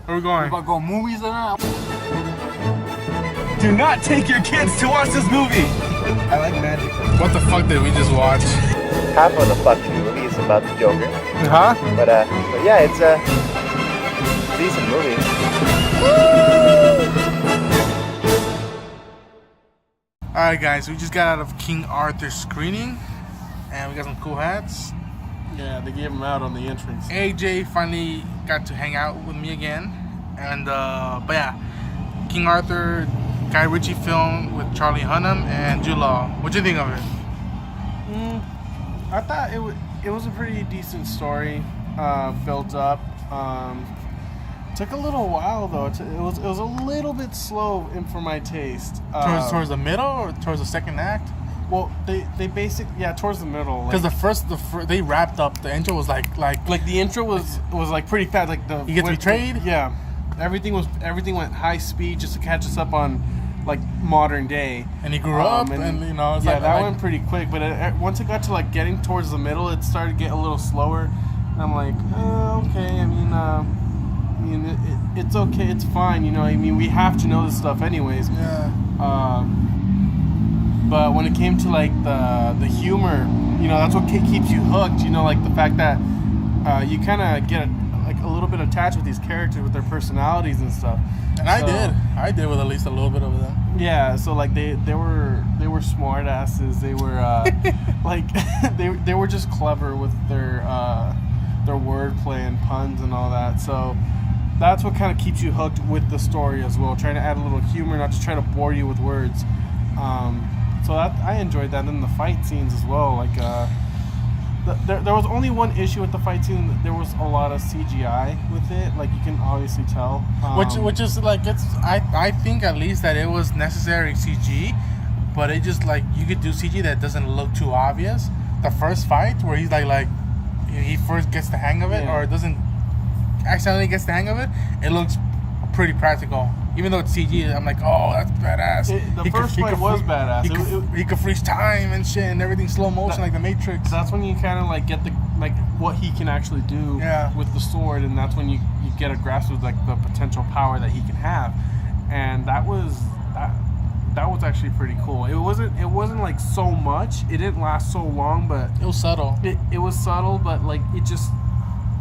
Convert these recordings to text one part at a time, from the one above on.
Where we going? We're about to go movies or not? Do not take your kids to watch this movie. I like magic. What the fuck did we just watch? Half of the fucking movie is about the Joker. Huh? But yeah, it's a decent movie. Alright guys, we just got out of King Arthur screening and we got some cool hats. Yeah, they gave them out on the entrance. AJ finally got to hang out with me again. And but yeah, King Arthur, Guy Ritchie film with Charlie Hunnam and Jude Law. What'd you think of it? I thought it was a pretty decent story, built up. Took a little while though. It was a little bit slow for my taste. Towards the middle or towards the second act? Well, they basically towards the middle. Because the first they wrapped up. The intro was like the intro was like pretty fast. Like he gets betrayed. Yeah, everything went high speed just to catch us up on like modern day. And he grew up, and you know, it's that went pretty quick. But once it got to like getting towards the middle, it started to get a little slower. And I'm like, okay. I mean, it's okay. It's fine. You know, I mean, we have to know this stuff anyways. Yeah. But when it came to like the humor, you know, that's what keeps you hooked. You know, like the fact that you kind of get like a little bit attached with these characters, with their personalities and stuff. And I did with at least a little bit of them. Yeah, so like they were smart asses. They were like they were just clever with their wordplay and puns and all that. So that's what kind of keeps you hooked with the story as well. Trying to add a little humor, not just trying to bore you with words. So that I enjoyed that. And then the fight scenes as well. Like there was only one issue with the fight scene. There was a lot of CGI with it. Like you can obviously tell. Which is like I think at least that it was necessary CG, but it just like you could do CG that doesn't look too obvious. The first fight where he's like he first gets the hang of it, or doesn't accidentally gets the hang of it, it looks pretty practical. Even though it's CG, I'm like, oh, that's badass. The first fight was badass. He could freeze time and shit, and everything slow motion like the Matrix. That's when you kind of like get what he can actually do with the sword, and that's when you get a grasp of like the potential power that he can have, and that was actually pretty cool. It wasn't like so much. It didn't last so long, but it was subtle. It was subtle, but like it just.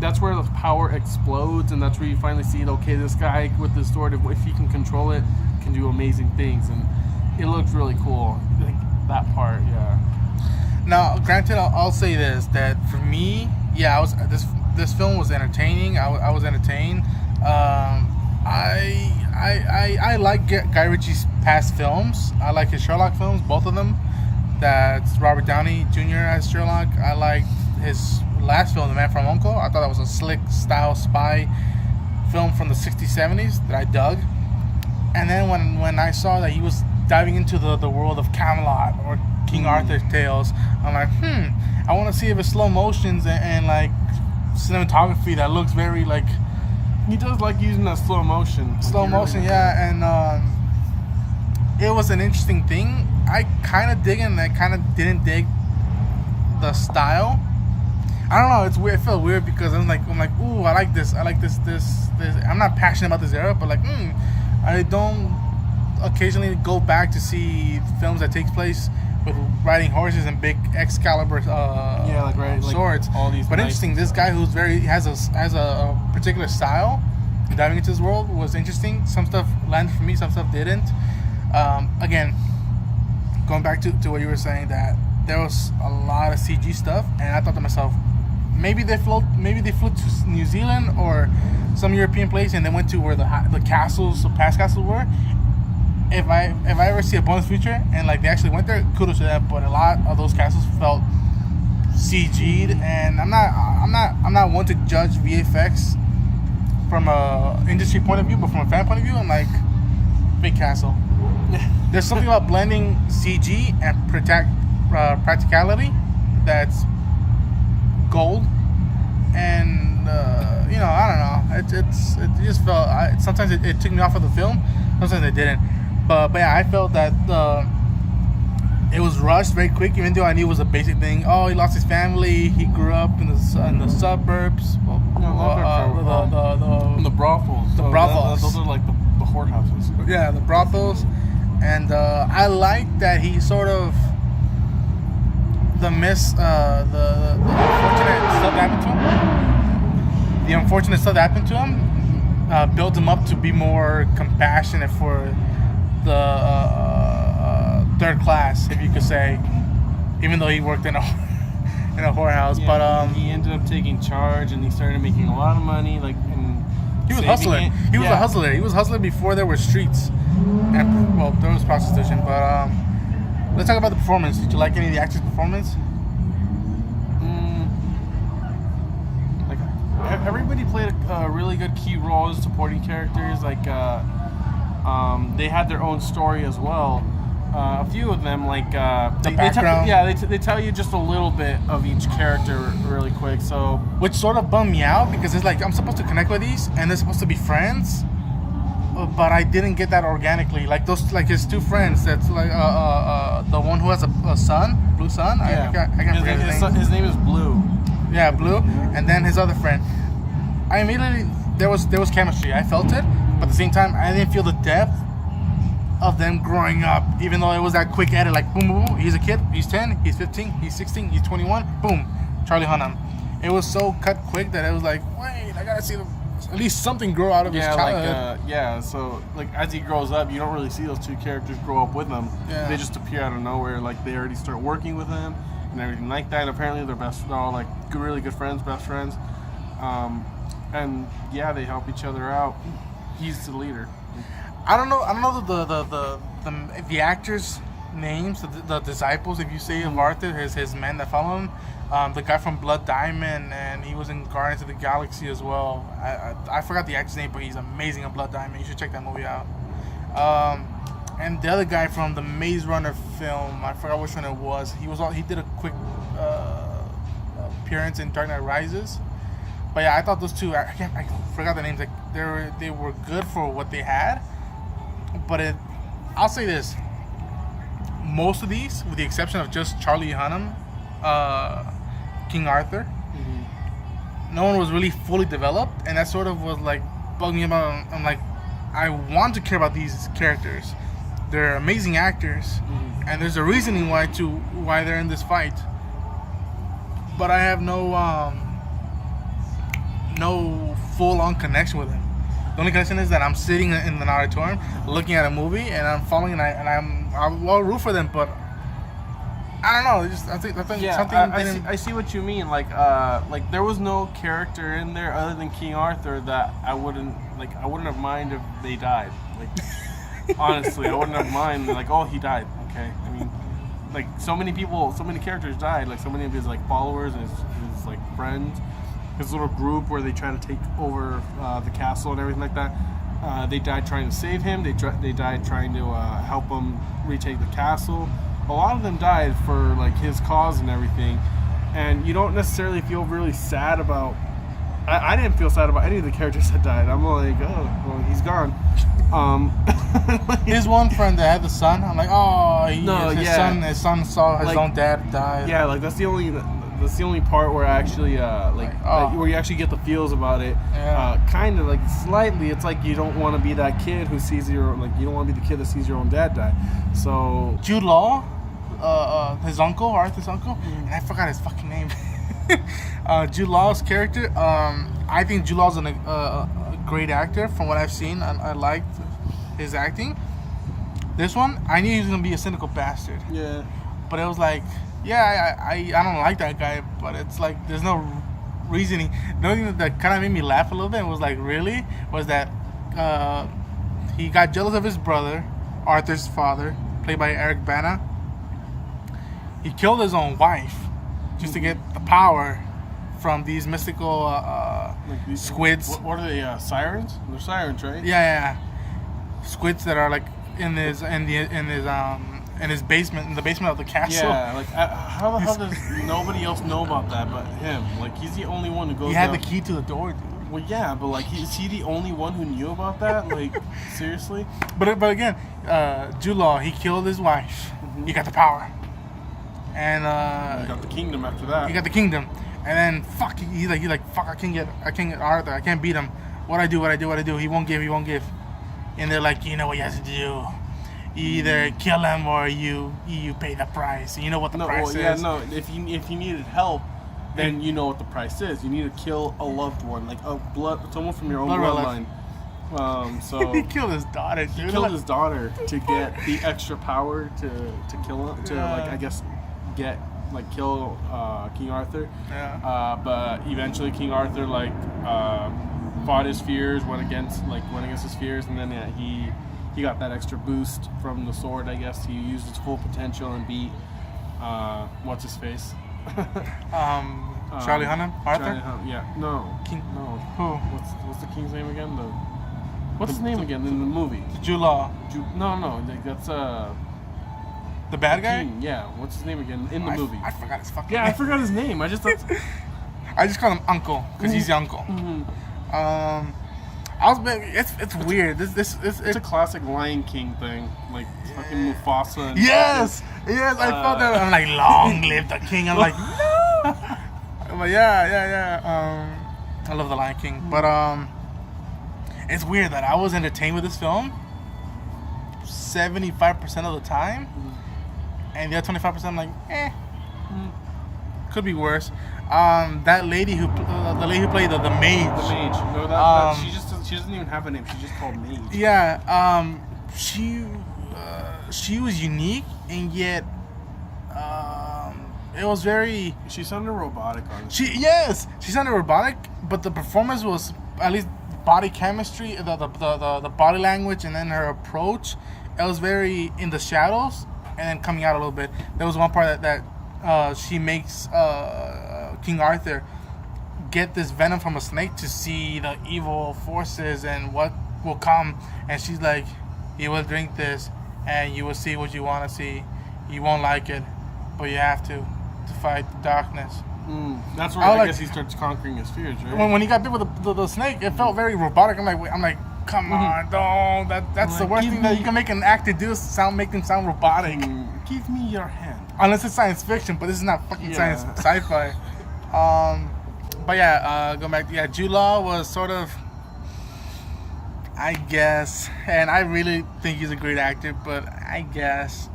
That's where the power explodes, and that's where you finally see, okay, this guy with the sword, if he can control it, can do amazing things, and it looked really cool. Like that part, yeah. Now, granted, I'll say this: that for me, yeah, this film was entertaining. I was entertained. I like Guy Ritchie's past films. I like his Sherlock films, both of them. That's Robert Downey Jr. as Sherlock. I liked his last film, The Man from U.N.C.L.E. I thought that was a slick style spy film from the 60s, 70s that I dug. And then when I saw that he was diving into the world of Camelot or King Arthur's tales, I'm like, I want to see if it's slow motions and like cinematography that looks very like. He does like using that slow motion. Yeah, and it was an interesting thing. I kind of dig it, and I kind of didn't dig the style. I don't know. It's weird. It felt weird because I'm like, ooh, I like this. I'm not passionate about this era, but like, I don't occasionally go back to see films that take place with riding horses and big Excalibur swords. Like all these. But interesting. This guy who's has a particular style. Diving into this world was interesting. Some stuff landed for me. Some stuff didn't. Again, going back to what you were saying, that there was a lot of CG stuff, and I thought to myself, maybe they flew to New Zealand or some European place, and they went to where the past castles were. If I ever see a bonus feature and like they actually went there, kudos to that. But a lot of those castles felt CG'd, and I'm not one to judge VFX from a industry point of view, but from a fan point of view, I'm like, big castle. There's something about blending CG and practicality that's gold, and I don't know. It just felt. Sometimes it took me off of the film. Sometimes it didn't. But yeah, I felt that it was rushed very quick, even though I knew it was a basic thing. Oh, he lost his family. He grew up in the suburbs. Well, the brothels. The brothels. Those are like the whorehouses. Yeah, the brothels. And I like that he sort of the unfortunate stuff that happened to him. The unfortunate stuff that happened to him built him up to be more compassionate for the third class, if you could say, even though he worked in a whorehouse. Yeah, but he ended up taking charge, and he started making a lot of money. Like, and he was hustling. He was a hustler. He was hustling before there were streets, and well, there was prostitution. But let's talk about the performance. Did you like any of the actors' performance? Like, everybody played a really good key role as supporting characters. Like, they had their own story as well. A few of them, like the background. They tell you just a little bit of each character really quick. So, which sort of bummed me out because it's like I'm supposed to connect with these and they're supposed to be friends, but I didn't get that organically. Like those, like his two friends. That's like the one who has a son, Blue son. Yeah. I can't forget his name. His name is Blue. Yeah, Blue, and then his other friend. I immediately there was chemistry. I felt it, but at the same time, I didn't feel the depth of them growing up, even though it was that quick edit, like boom, boom, boom. He's a kid, he's 10, he's 15, he's 16, he's 21, boom, Charlie Hunnam. It was so cut quick that it was like, wait, I gotta see at least something grow out of his childhood. So like as he grows up, you don't really see those two characters grow up with him. Yeah. They just appear out of nowhere. Like they already start working with him and everything like that. And apparently they're all like really good friends, best friends. And yeah, they help each other out. He's the leader. I don't know the actors' names, the disciples, if you say, of Arthur, his men that follow him. The guy from Blood Diamond, and he was in Guardians of the Galaxy as well. I forgot the actor's name, but he's amazing in Blood Diamond. You should check that movie out. And the other guy from the Maze Runner film, I forgot which one it was. He did a quick appearance in Dark Knight Rises. But yeah, I thought those two. I forgot the names. Like they were good for what they had. But I'll say this: most of these, with the exception of just Charlie Hunnam, King Arthur, no one was really fully developed, and that sort of was like bugging me about. I'm like, I want to care about these characters. They're amazing actors, and there's a reasoning why they're in this fight. But I have no full-on connection with them. The only connection is that I'm sitting in an auditorium looking at a movie and I'm following I'll root for them, but I don't know. I think something. I see what you mean. Like there was no character in there other than King Arthur that I wouldn't have mind if they died. Like honestly, I wouldn't have mind. Like, oh, he died. Okay, I mean, like so many characters died. Like so many of his like followers and his like friends. His little group where they try to take over the castle and everything like that. They died trying to save him. They died trying to help him retake the castle. A lot of them died for like his cause and everything. And you don't necessarily feel really sad about. I didn't feel sad about any of the characters that died. I'm like, oh, well, he's gone. His one friend that had the son. I'm like, oh, his son saw his own dad die. Yeah, like that's the only part where I actually where you actually get the feels about it. Yeah. Kind of like slightly, it's like you don't want to be that kid who sees you don't want to be the kid that sees your own dad die. So Jude Law, his uncle, Arthur's uncle, and I forgot his fucking name. Jude Law's character. I think Jude Law's a great actor from what I've seen. I liked his acting. This one, I knew he was gonna be a cynical bastard. Yeah. But it was like, yeah, I don't like that guy, but it's like there's no reasoning. The only thing that kind of made me laugh a little bit was like, really, was that he got jealous of his brother, Arthur's father, played by Eric Bana. He killed his own wife just to get the power from these mystical squids. What are they? Sirens? They're sirens, right? Yeah. Squids that are like in his basement, in the basement of the castle. Yeah, like how the hell does nobody else know about that but him? Like he's the only one who goes. He had down. the key to the door, dude. Well, yeah, but like, is he the only one who knew about that? Like, seriously? But again, Jude Law, he killed his wife. He got the power. and You got the kingdom after that. he got the kingdom, and then fuck, he's like fuck, I can't get Arthur, I can't beat him. What I do? He won't give. And they're like, you know what you have to do. You either kill him or you pay the price. You know what the price is. If you needed help, then you know what the price is. You need to kill a loved one, like someone from your own bloodline. So he killed his daughter, dude. He killed his daughter to get the extra power to kill him, to Yeah. kill King Arthur. Yeah. But eventually King Arthur fought his fears, went against his fears, and then he got that extra boost from the sword. I guess he used his full potential and beat what's his face. Charlie Hunnam, Arthur. King. No. Who? What's the king's name again? What's his name again in the movie? Jude Law. That's The bad guy. King. Yeah. What's his name again in the movie? I forgot his fucking Yeah, name. I forgot his name. I just thought. I just call him Uncle because he's the uncle. It's weird. It's It's a classic Lion King thing, like fucking Mufasa. And yes, I felt that. I'm like, long live the king. I'm like, no. But yeah. I love the Lion King, but it's weird that I was entertained with this film 75% of the time, and the other 25% I'm like, could be worse. That lady who played the mage. The mage. No, she doesn't even have a name. She's just called Mage. Yeah. She was unique, and yet it was very. She sounded robotic, honestly. She sounded robotic, but the performance was, at least body chemistry, the body language, and then her approach. It was very in the shadows, and then coming out a little bit. There was one part that she makes King Arthur get this venom from a snake to see the evil forces and what will come. And she's like, you will drink this, and you will see what you want to see. You won't like it, but you have to fight the darkness. That's where I guess he starts conquering his fears, right? When he got bit with the snake, it felt very robotic. I'm like, come on, don't. That's the worst thing that you can make an actor do is make them sound robotic. Give me your hand. Unless it's science fiction, but this is not fucking science sci-fi. But yeah, going back. Yeah, Jude Law was sort of, I guess, and I really think he's a great actor, but I guess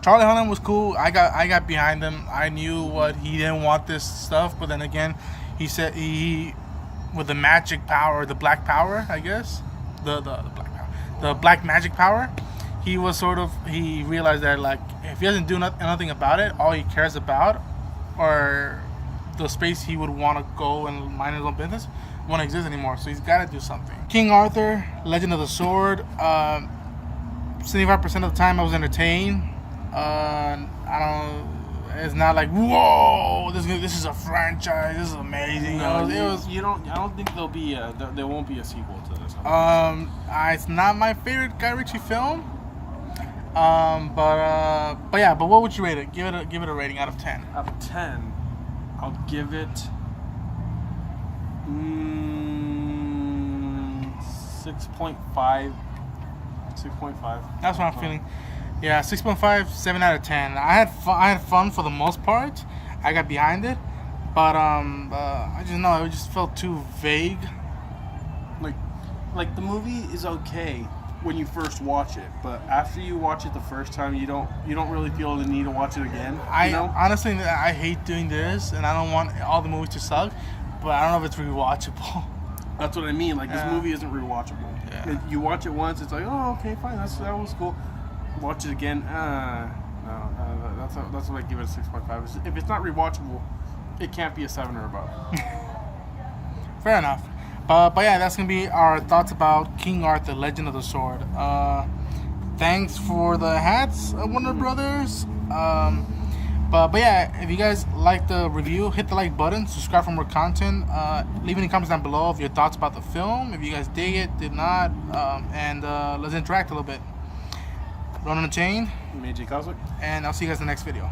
Charlie Hunnam was cool. I got behind him. I knew what he didn't want this stuff, but then again, he said he with the magic power, the black power, I guess, the black power, the black magic power. He realized that like if he doesn't do nothing about it, all he cares about, or the space he would want to go and mind his own business, won't exist anymore. So he's got to do something. King Arthur, Legend of the Sword. 75% of the time I was entertained. I don't. It's not like whoa, this is a franchise. This is amazing. No, it was. I don't think there won't be a sequel to this. It's not my favorite Guy Ritchie film. But what would you rate it? Give it a rating out of 10. Out of 10, I'll give it 6.5. 6.5. That's what I'm feeling. Yeah, 6.5, 7 out of 10. I had fun for the most part. I got behind it, but I just know it just felt too vague. Like the movie is okay when you first watch it, but after you watch it the first time, you don't really feel the need to watch it again. Honestly, I hate doing this, and I don't want all the movies to suck, but I don't know if it's rewatchable. That's what I mean. Like this movie isn't rewatchable. Yeah. You watch it once, it's like, oh, okay, fine, that was cool. Watch it again, no, that's what I give it a 6.5. If it's not rewatchable, it can't be a 7 or above. Fair enough. But yeah, that's gonna be our thoughts about King Arthur, Legend of the Sword. Thanks for the hats, Warner Brothers. But yeah, if you guys like the review, hit the like button, subscribe for more content. Leave any comments down below of your thoughts about the film. If you guys dig it, did not, and let's interact a little bit. Run on the chain. Major Cosmic. And I'll see you guys in the next video.